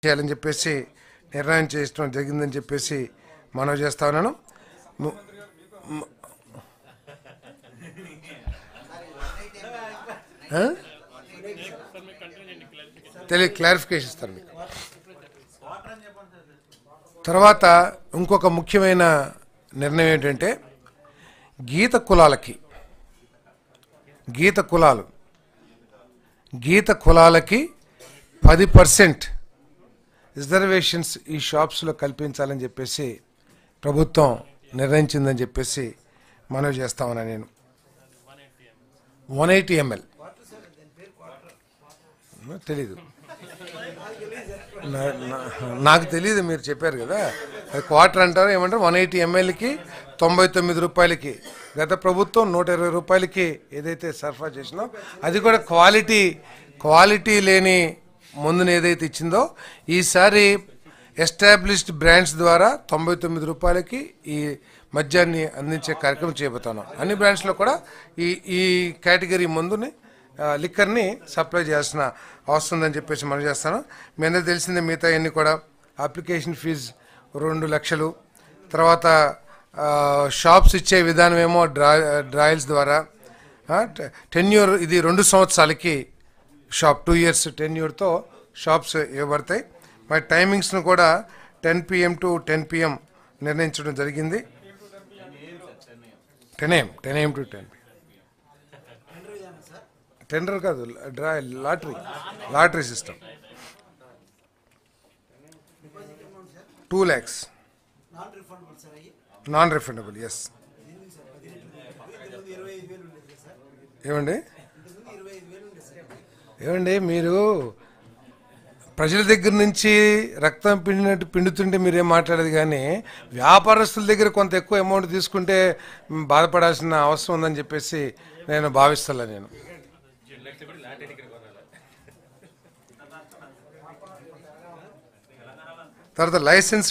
చేయాలని చెప్పేసి నిర్ణయం చేయడం జరిగిందని చెప్పేసి మనవి చేస్తా ఉన్నాను. క్లారిఫికేషన్ ఇస్తాను మీకు. తర్వాత ఇంకొక ముఖ్యమైన నిర్ణయం ఏంటంటే గీత కులాలకి 10% రిజర్వేషన్స్ ఈ షాప్స్లో కల్పించాలని చెప్పేసి ప్రభుత్వం నిర్ణయించిందని చెప్పేసి మనవి చేస్తామన్నా. నేను 180 ml తెలీదు, నాకు తెలియదు, మీరు చెప్పారు కదా అది క్వార్టర్ అంటారు ఏమంటారు. 180 mlకి 99 రూపాయలకి గత ప్రభుత్వం 120 రూపాయలకి ఏదైతే సరఫరా చేసిందో అది కూడా క్వాలిటీ లేని మందుని ఏదైతే ఇచ్చిందో ఈసారి ఎస్టాబ్లిష్డ్ బ్రాండ్స్ ద్వారా 99 రూపాయలకి ఈ మద్యాన్ని అందించే కార్యక్రమం చేయబోతున్నాం. అన్ని బ్రాండ్స్లో కూడా ఈ కేటగిరీ మందుని లిక్కర్ని సప్లై చేయాల్సిన అవసరం ఉందని చెప్పేసి మనం చేస్తాను. మీ అందరూ తెలిసిందే మిగతా అన్ని కూడా అప్లికేషన్ ఫీజు 2 లక్షలు, తర్వాత షాప్స్ ఇచ్చే విధానం ఏమో డ్రాయల్స్ ద్వారా టెన్యూర్, ఇది 2 సంవత్సరాలకి షాప్ 2 years టెన్యూర్తో షాప్స్ ఇవ్వబడతాయి. మరి టైమింగ్స్ను కూడా 10 PM to 10 PM నిర్ణయించడం జరిగింది. 10 AM to 10 PM. టెండర్ కాదు, lottery system. 2 lakhs non refundable. Yes. ఏమండి మీరు ప్రజల దగ్గర నుంచి రక్తం పిండుతుంటే మీరేం మాట్లాడేది, కానీ వ్యాపారస్తుల దగ్గర కొంత ఎక్కువ అమౌంట్ తీసుకుంటే బాధపడాల్సిన అవసరం ఉందని చెప్పేసి నేను భావిస్తాను. నేను తర్వాత లైసెన్స్